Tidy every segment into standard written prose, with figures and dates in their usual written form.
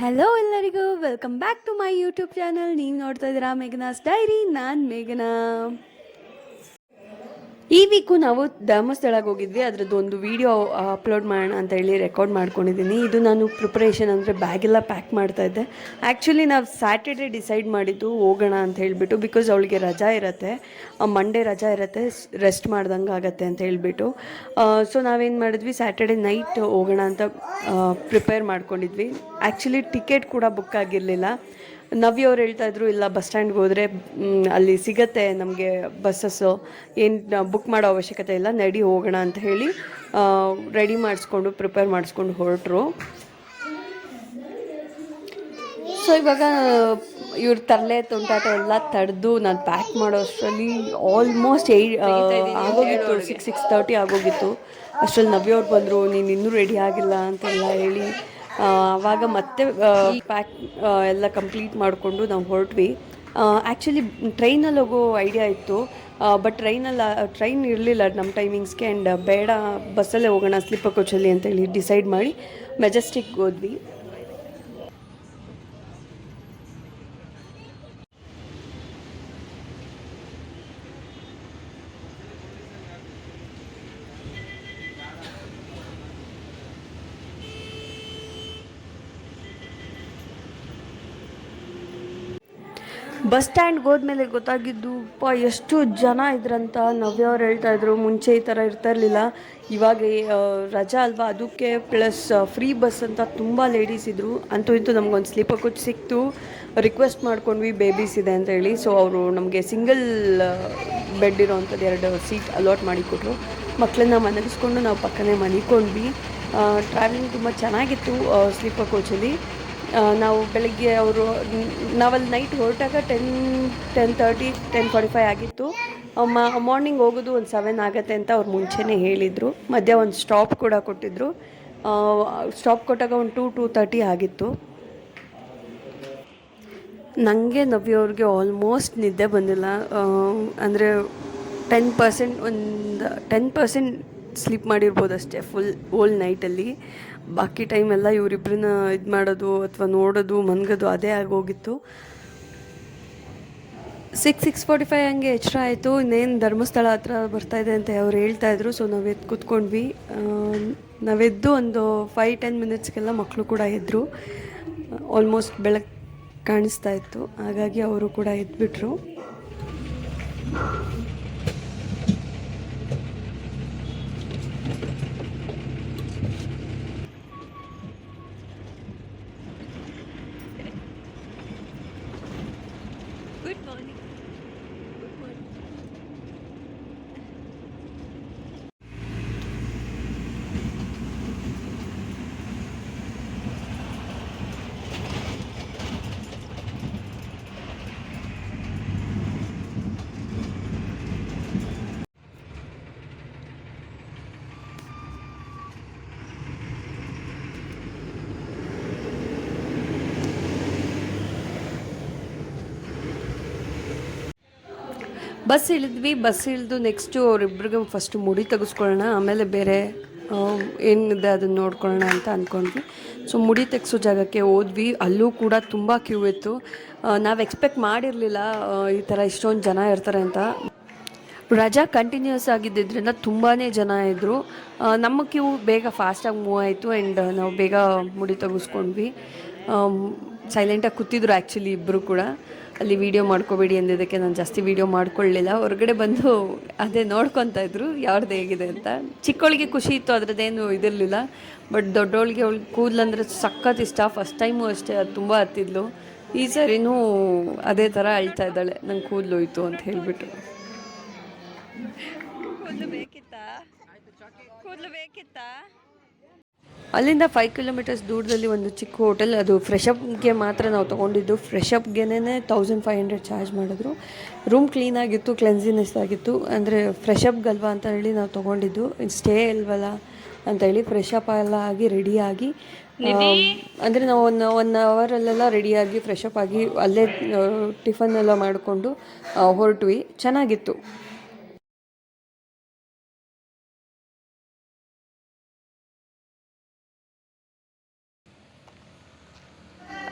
Hello ಎಲ್ಲರಿಗೂ welcome back to my YouTube channel. ನೀವು ನೋಡ್ತಾ ಇದ್ದೀರಾ ಮೇಘನಾಸ್ ಡೈರಿ. ನಾನು ಮೇಘನಾ. ಈ ವೀಕು ನಾವು ಧರ್ಮಸ್ಥಳಕ್ಕೆ ಹೋಗಿದ್ವಿ. ಅದರದ್ದು ಒಂದು ವಿಡಿಯೋ ಅಪ್ಲೋಡ್ ಮಾಡೋಣ ಅಂತ ಹೇಳಿ ರೆಕಾರ್ಡ್ ಮಾಡ್ಕೊಂಡಿದ್ದೀನಿ. ಇದು ನಾನು ಪ್ರಿಪ್ರೇಷನ್ ಅಂದರೆ ಬ್ಯಾಗೆಲ್ಲ ಪ್ಯಾಕ್ ಮಾಡ್ತಾಯಿದ್ದೆ. ಆ್ಯಕ್ಚುಲಿ ನಾವು ಸ್ಯಾಟರ್ಡೇ ಡಿಸೈಡ್ ಮಾಡಿದ್ದು ಹೋಗೋಣ ಅಂತ ಹೇಳಿಬಿಟ್ಟು, ಬಿಕಾಸ್ ಅವಳಿಗೆ ರಜಾ ಇರುತ್ತೆ, ಮಂಡೇ ರಜಾ ಇರುತ್ತೆ, ರೆಸ್ಟ್ ಮಾಡ್ದಂಗೆ ಆಗುತ್ತೆ ಅಂತ ಹೇಳಿಬಿಟ್ಟು. ಸೊ ನಾವೇನು ಮಾಡಿದ್ವಿ, ಸ್ಯಾಟರ್ಡೇ ನೈಟ್ ಹೋಗೋಣ ಅಂತ ಪ್ರಿಪೇರ್ ಮಾಡ್ಕೊಂಡಿದ್ವಿ. ಆ್ಯಕ್ಚುಲಿ ಟಿಕೆಟ್ ಕೂಡ ಬುಕ್ ಆಗಿರಲಿಲ್ಲ. ನವ್ಯ ಅವ್ರು ಹೇಳ್ತಾಯಿದ್ರು, ಇಲ್ಲ ಬಸ್ ಸ್ಟ್ಯಾಂಡ್ಗೆ ಹೋದರೆ ಅಲ್ಲಿ ಸಿಗತ್ತೆ ನಮಗೆ ಬಸ್ಸಸ್ಸು, ಏನು ಬುಕ್ ಮಾಡೋ ಅವಶ್ಯಕತೆ ಇಲ್ಲ, ನಡಿ ಹೋಗೋಣ ಅಂತ ಹೇಳಿ ರೆಡಿ ಮಾಡಿಸ್ಕೊಂಡು ಪ್ರಿಪೇರ್ ಮಾಡಿಸ್ಕೊಂಡು ಹೊರಟರು. ಸೊ ಇವಾಗ ಇವ್ರ ತರಲೆ ತುಂಟಾಟ ಎಲ್ಲ ತಡೆದು ನಾನು ಪ್ಯಾಕ್ ಮಾಡೋ ಅಷ್ಟರಲ್ಲಿ ಆಲ್ಮೋಸ್ಟ್ ಆಗೋಗಿತ್ತು, 6:30 ಆಗೋಗಿತ್ತು. ಅಷ್ಟರಲ್ಲಿ ನವ್ಯವ್ರು ಬಂದರು, ನೀನು ಇನ್ನೂ ರೆಡಿ ಆಗಿಲ್ಲ ಅಂತೆಲ್ಲ ಹೇಳಿ ಆವಾಗ ಮತ್ತೆ ಪ್ಯಾಕ್ ಎಲ್ಲ ಕಂಪ್ಲೀಟ್ ಮಾಡಿಕೊಂಡು ನಾವು ಹೊರಟ್ವಿ. ಆ್ಯಕ್ಚುಲಿ ಟ್ರೈನಲ್ಲಿ ಹೋಗೋ ಐಡಿಯಾ ಇತ್ತು, ಬಟ್ ಟ್ರೈನ್ ಇರಲಿಲ್ಲ ನಮ್ಮ ಟೈಮಿಂಗ್ಸ್ಗೆ. ಆ್ಯಂಡ್ ಬೇಡ, ಬಸ್ಸಲ್ಲೇ ಹೋಗೋಣ ಸ್ಲೀಪರ್ ಕೋಚಲ್ಲಿ ಅಂತೇಳಿ ಡಿಸೈಡ್ ಮಾಡಿ ಮೆಜೆಸ್ಟಿಕ್ಗೆ ಹೋದ್ವಿ. ಬಸ್ ಸ್ಟ್ಯಾಂಡ್ಗೆ ಹೋದ್ಮೇಲೆ ಗೊತ್ತಾಗಿದ್ದು, ಎಷ್ಟು ಜನ ಇದ್ರಂತ. ನವ್ಯ ಅವ್ರು ಹೇಳ್ತಾಯಿದ್ರು, ಮುಂಚೆ ಈ ಥರ ಇರ್ತಾ ಇರಲಿಲ್ಲ, ಇವಾಗ ರಜಾ ಅಲ್ವಾ ಅದಕ್ಕೆ ಪ್ಲಸ್ ಫ್ರೀ ಬಸ್ ಅಂತ ತುಂಬ ಲೇಡೀಸ್ ಇದ್ದರು. ಅಂತೂ ಇಂತೂ ನಮಗೊಂದು ಸ್ಲೀಪರ್ ಕೋಚ್ ಸಿಕ್ತು. ರಿಕ್ವೆಸ್ಟ್ ಮಾಡ್ಕೊಂಡ್ವಿ, ಬೇಬೀಸ್ ಇದೆ ಅಂತ ಹೇಳಿ. ಸೊ ಅವರು ನಮಗೆ ಸಿಂಗಲ್ ಬೆಡ್ ಇರೋವಂಥದ್ದು 2 ಸೀಟ್ ಅಲಾಟ್ ಮಾಡಿಕೊಟ್ರು. ಮಕ್ಕಳನ್ನ ಮಲಗಿಸ್ಕೊಂಡು ನಾವು ಪಕ್ಕನೇ ಮಲಿಕೊಂಡ್ವಿ. ಟ್ರಾವೆಲಿಂಗ್ ತುಂಬ ಚೆನ್ನಾಗಿತ್ತು ಸ್ಲೀಪರ್ ಕೋಚಲ್ಲಿ. ನಾವು ಬೆಳಗ್ಗೆ ನಾವಲ್ಲಿ ನೈಟ್ ಹೊರಟಾಗ 10:30 10:45 ಆಗಿತ್ತು. ಮಾರ್ನಿಂಗ್ ಹೋಗೋದು ಒಂದು 7 ಆಗುತ್ತೆ ಅಂತ ಅವ್ರು ಮುಂಚೆನೇ ಹೇಳಿದರು. ಮಧ್ಯ ಒಂದು ಸ್ಟಾಪ್ ಕೂಡ ಕೊಟ್ಟಿದ್ದರು. ಸ್ಟಾಪ್ ಕೊಟ್ಟಾಗ ಒಂದು 2:30 ಆಗಿತ್ತು. ನನಗೆ ನವ್ಯವ್ರಿಗೆ ಆಲ್ಮೋಸ್ಟ್ ನಿದ್ದೆ ಬಂದಿಲ್ಲ. ಅಂದರೆ 10% ಸ್ಲೀಪ್ ಮಾಡಿರ್ಬೋದು ಅಷ್ಟೇ ಓಲ್ ನೈಟಲ್ಲಿ. ಬಾಕಿ ಟೈಮೆಲ್ಲ ಇವರಿಬ್ಬರನ್ನ ಇದು ಮಾಡೋದು ಅಥವಾ ನೋಡೋದು ಮನ್ಗೋದು ಅದೇ ಆಗೋಗಿತ್ತು. 6:45 ಹಂಗೆ ಎಚ್ಚರ ಆಯಿತು. ಇನ್ನೇನು ಧರ್ಮಸ್ಥಳ ಹತ್ರ ಬರ್ತಾಯಿದೆ ಅಂತ ಅವ್ರು ಹೇಳ್ತಾಯಿದ್ರು. ಸೊ ನಾವೆದ್ದು ಕೂತ್ಕೊಂಡ್ವಿ. ನಾವೆದ್ದು ಒಂದು 5-10 ಮಿನಿಟ್ಸ್ಗೆಲ್ಲ ಮಕ್ಕಳು ಕೂಡ ಎದ್ದರು. ಆಲ್ಮೋಸ್ಟ್ ಬೆಳಕು ಕಾಣಿಸ್ತಾ ಇತ್ತು, ಹಾಗಾಗಿ ಅವರು ಕೂಡ ಎದ್ಬಿಟ್ರು. Good morning. ಬಸ್ ಇಳಿದು ನೆಕ್ಸ್ಟು ಅವರಿಬ್ರಿಗೆ ಫಸ್ಟು ಮುಡಿ ತೆಗೆಸ್ಕೊಳ್ಳೋಣ, ಆಮೇಲೆ ಬೇರೆ ಏನಿದೆ ಅದನ್ನು ನೋಡ್ಕೊಳ್ಳೋಣ ಅಂತ ಅಂದ್ಕೊಂಡ್ವಿ. ಸೊ ಮುಡಿ ತೆಗೆಸೋ ಜಾಗಕ್ಕೆ ಹೋದ್ವಿ. ಅಲ್ಲೂ ಕೂಡ ತುಂಬ ಕ್ಯೂ ಇತ್ತು. ನಾವು ಎಕ್ಸ್ಪೆಕ್ಟ್ ಮಾಡಿರಲಿಲ್ಲ ಈ ಥರ ಇಷ್ಟೊಂದು ಜನ ಇರ್ತಾರೆ ಅಂತ. ರಜಾ ಕಂಟಿನ್ಯೂಸ್ ಆಗಿದ್ದರಿಂದ ತುಂಬಾ ಜನ ಇದ್ದರು. ನಮ್ಮ ಕ್ಯೂ ಬೇಗ ಫಾಸ್ಟಾಗಿ ಮೂವ್ ಆಯಿತು. ಆ್ಯಂಡ್ ನಾವು ಬೇಗ ಮುಡಿ ತೆಗೆಸ್ಕೊಂಡ್ವಿ. ಸೈಲೆಂಟಾಗಿ ಕೂತಿದ್ರು ಆ್ಯಕ್ಚುಲಿ ಇಬ್ಬರು ಕೂಡ. ಅಲ್ಲಿ ವೀಡಿಯೋ ಮಾಡ್ಕೋಬೇಡಿ ಅಂದಿದ್ದಕ್ಕೆ ನಾನು ಜಾಸ್ತಿ ವೀಡಿಯೋ ಮಾಡ್ಕೊಳ್ಳಲಿಲ್ಲ. ಹೊರಗಡೆ ಬಂದು ಅದೇ ನೋಡ್ಕೊತಾ ಇದ್ರು ಯಾವ್ದು ಹೇಗಿದೆ ಅಂತ. ಚಿಕ್ಕವಳಿಗೆ ಖುಷಿ ಇತ್ತು, ಅದರದ್ದೇನು ಇದಿರಲಿಲ್ಲ. ಬಟ್ ದೊಡ್ಡವಳಿಗೆ ಕೂದಲಂದರೆ ಸಖತ್ ಇಷ್ಟ. ಫಸ್ಟ್ ಟೈಮು ಅಷ್ಟೇ ಅದು ತುಂಬ ಹತ್ತಿದ್ಲು. ಈ ಸರಿನೂ ಅದೇ ಥರ ಅಳ್ತಾ ಇದ್ದಾಳೆ, ನಂಗೆ ಕೂದಲು ಹೋಯ್ತು ಅಂತ ಹೇಳಿಬಿಟ್ಟು. ಕೂದಲು ಬೇಕಿತ್ತಾ? ಅಲ್ಲಿಂದ 5 ಕಿಲೋಮೀಟರ್ಸ್ ದೂರದಲ್ಲಿ ಒಂದು ಚಿಕ್ಕ ಹೋಟೆಲ್, ಅದು ಫ್ರೆಶಪ್ಗೆ ಮಾತ್ರ ನಾವು ತೊಗೊಂಡಿದ್ದು. ಫ್ರೆಶಪ್ಗೆನೇ 1500 ಚಾರ್ಜ್ ಮಾಡಿದ್ರು. ರೂಮ್ ಕ್ಲೀನಾಗಿತ್ತು, ಕ್ಲೆನ್ಸಿನೆಸ್ ಆಗಿತ್ತು. ಅಂದರೆ ಫ್ರೆಶಪ್ಗಲ್ವಾ ಅಂತ ಹೇಳಿ ನಾವು ತೊಗೊಂಡಿದ್ದು, ಸ್ಟೇ ಇಲ್ವಲ್ಲ ಅಂತೇಳಿ ಫ್ರೆಶಪ್ ಎಲ್ಲ ಆಗಿ ರೆಡಿಯಾಗಿ, ಅಂದರೆ ನಾವು ಒನ್ ಅವರಲ್ಲೆಲ್ಲ ರೆಡಿಯಾಗಿ ಫ್ರೆಶಪ್ ಆಗಿ ಅಲ್ಲೇ ಟಿಫನ್ ಎಲ್ಲ ಮಾಡಿಕೊಂಡು ಹೊರಟ್ವಿ. ಚೆನ್ನಾಗಿತ್ತು.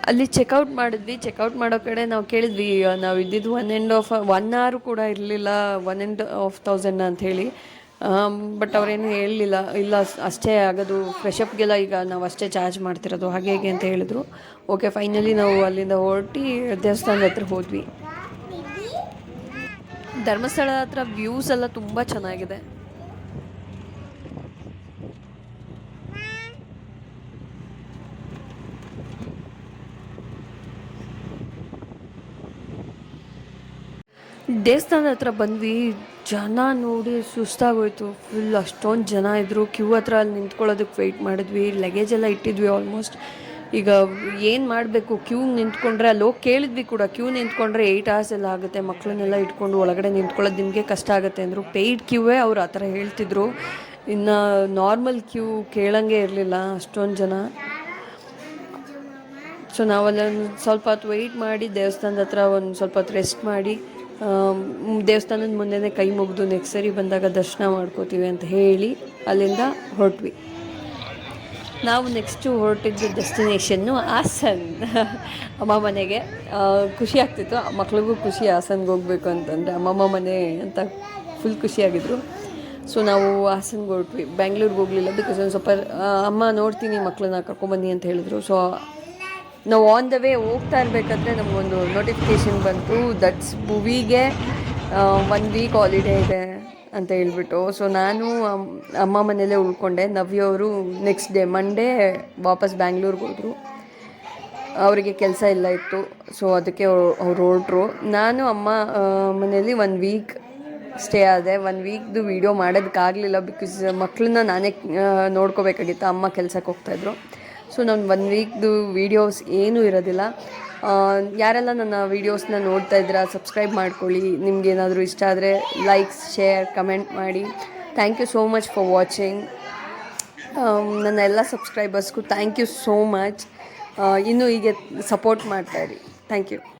ಅಲ್ಲಿ ಚೆಕ್ಔಟ್ ಮಾಡಿದ್ವಿ. ಚೆಕ್ಔಟ್ ಮಾಡೋ ಕಡೆ ನಾವು ಕೇಳಿದ್ವಿ, ನಾವು ಇದ್ದಿದ್ದು 1.5 ಕೂಡ ಇರಲಿಲ್ಲ, 1,500 ಅಂಥೇಳಿ. ಬಟ್ ಅವರೇನು ಹೇಳಲಿಲ್ಲ, ಇಲ್ಲ ಅಷ್ಟೇ ಆಗೋದು, ಫ್ರೆಶಪ್ಗೆಲ್ಲ ಈಗ ನಾವು ಅಷ್ಟೇ ಚಾರ್ಜ್ ಮಾಡ್ತಿರೋದು ಹಾಗೆ ಹೇಗೆ ಅಂತ ಹೇಳಿದ್ರು. ಓಕೆ, ಫೈನಲಿ ನಾವು ಅಲ್ಲಿಂದ ಹೊರಟಿ ದೇವಸ್ಥಾನದ ಹತ್ರ ಹೋದ್ವಿ. ಧರ್ಮಸ್ಥಳ ಹತ್ರ ವ್ಯೂಸ್ ಎಲ್ಲ ತುಂಬ ಚೆನ್ನಾಗಿದೆ. ದೇವಸ್ಥಾನದ ಹತ್ರ ಬಂದ್ವಿ, ಜನ ನೋಡಿ ಸುಸ್ತಾಗೋಯ್ತು. ಫುಲ್ ಅಷ್ಟೊಂದು ಜನ ಇದ್ದರು. ಕ್ಯೂ ಹತ್ರ ಅಲ್ಲಿ ನಿಂತ್ಕೊಳ್ಳೋದಕ್ಕೆ ವೆಯ್ಟ್ ಮಾಡಿದ್ವಿ. ಲಗೇಜ್ ಎಲ್ಲ ಇಟ್ಟಿದ್ವಿ ಆಲ್ಮೋಸ್ಟ್. ಈಗ ಏನು ಮಾಡಬೇಕು, ಕ್ಯೂ ನಿಂತ್ಕೊಂಡ್ರೆ ಅಲ್ಲಿ ಹೋಗಿ ಕೇಳಿದ್ವಿ ಕೂಡ, ಕ್ಯೂ ನಿಂತ್ಕೊಂಡ್ರೆ 8 hours ಎಲ್ಲ ಆಗುತ್ತೆ, ಮಕ್ಕಳನ್ನೆಲ್ಲ ಇಟ್ಕೊಂಡು ಒಳಗಡೆ ನಿಂತ್ಕೊಳ್ಳೋದು ನಿಮಗೆ ಕಷ್ಟ ಆಗುತ್ತೆ ಅಂದರು. ಪೇಯ್ಡ್ ಕ್ಯೂವೇ ಅವ್ರು ಆ ಥರ ಹೇಳ್ತಿದ್ರು. ಇನ್ನು ನಾರ್ಮಲ್ ಕ್ಯೂ ಕೇಳಂಗೆ ಇರಲಿಲ್ಲ, ಅಷ್ಟೊಂದು ಜನ. ಸೊ ನಾವಲ್ಲೊಂದು ಸ್ವಲ್ಪ ಹೊತ್ತು ವೆಯ್ಟ್ ಮಾಡಿ ದೇವಸ್ಥಾನದ ಹತ್ರ ಒಂದು ಸ್ವಲ್ಪ ಹೊತ್ತು ರೆಸ್ಟ್ ಮಾಡಿ, ದೇವಸ್ಥಾನದ ಮುಂದೆನೇ ಕೈ ಮುಗಿದು ನೆಕ್ಸ್ಟ್ ಸರಿ ಬಂದಾಗ ದರ್ಶನ ಮಾಡ್ಕೋತೀವಿ ಅಂತ ಹೇಳಿ ಅಲ್ಲಿಂದ ಹೊರಟ್ವಿ. ನಾವು ನೆಕ್ಸ್ಟು ಹೊರಟಿದ್ದು ಡೆಸ್ಟಿನೇಷನ್ನು ಹಾಸನ್, ಅಮ್ಮ ಮನೆಗೆ. ಖುಷಿ ಆಗ್ತಿತ್ತು, ಮಕ್ಳಿಗೂ ಖುಷಿ ಹಾಸನ್ಗೆ ಹೋಗ್ಬೇಕು ಅಂತಂದರೆ, ಅಮ್ಮಮ್ಮ ಮನೆ ಅಂತ ಫುಲ್ ಖುಷಿಯಾಗಿದ್ರು. ಸೊ ನಾವು ಹಾಸನ್ಗೆ ಹೊರಟ್ವಿ, ಬ್ಯಾಂಗ್ಳೂರ್ಗೆ ಹೋಗಲಿಲ್ಲ. ಬಿಕಾಸ್ ಒಂದು ಸ್ವಲ್ಪ ಅಮ್ಮ ನೋಡ್ತೀನಿ ಮಕ್ಕಳನ್ನ ಕರ್ಕೊಂಬನ್ನಿ ಅಂತ ಹೇಳಿದ್ರು. ಸೊ ನಾವು ಆನ್ ದ ವೇ ಹೋಗ್ತಾ ಇರಬೇಕಾದ್ರೆ ನಮಗೊಂದು ನೋಟಿಫಿಕೇಷನ್ ಬಂತು, ದಟ್ಸ್ ಭುವಿಗೆ 1 week ಹಾಲಿಡೇ ಇದೆ ಅಂತ ಹೇಳ್ಬಿಟ್ಟು. ಸೊ ನಾನು ಅಮ್ಮ ಮನೆಯಲ್ಲೇ ಉಳ್ಕೊಂಡೆ. ನವ್ಯವರು ನೆಕ್ಸ್ಟ್ ಡೇ ಮಂಡೇ ವಾಪಸ್ ಬ್ಯಾಂಗ್ಳೂರ್ಗೆ ಹೋದರು. ಅವರಿಗೆ ಕೆಲಸ ಇಲ್ಲ ಇತ್ತು, ಸೊ ಅದಕ್ಕೆ ಅವ್ರು ಹೊರಟ್ರು. ನಾನು ಅಮ್ಮ ಮನೆಯಲ್ಲಿ 1 week ಸ್ಟೇ ಆದೆ. 1 weekದು ವೀಡಿಯೋ ಮಾಡೋದಕ್ಕಾಗಲಿಲ್ಲ, ಬಿಕಾಸ್ ಮಕ್ಕಳನ್ನ ನಾನೇ ನೋಡ್ಕೋಬೇಕಾಗಿತ್ತು, ಅಮ್ಮ ಕೆಲ್ಸಕ್ಕೆ ಹೋಗ್ತಾಯಿದ್ರು. ಸೊ ನಾನು 1 weekದು ವೀಡಿಯೋಸ್ ಏನೂ ಇರೋದಿಲ್ಲ. ಯಾರೆಲ್ಲ ನನ್ನ ವೀಡಿಯೋಸ್ನ ನೋಡ್ತಾ ಇದ್ದೀರಾ, ಸಬ್ಸ್ಕ್ರೈಬ್ ಮಾಡ್ಕೊಳ್ಳಿ. ನಿಮ್ಗೇನಾದರೂ ಇಷ್ಟ ಆದರೆ ಲೈಕ್ಸ್, ಶೇರ್, ಕಮೆಂಟ್ ಮಾಡಿ. Thank you so much for watching. ನನ್ನ ಎಲ್ಲ ಸಬ್ಸ್ಕ್ರೈಬರ್ಸ್ಗೂ ಥ್ಯಾಂಕ್ ಯು ಸೋ ಮಚ್. ಇನ್ನೂ ಹೀಗೆ ಸಪೋರ್ಟ್ ಮಾಡ್ತಾಯಿರಿ. Thank you.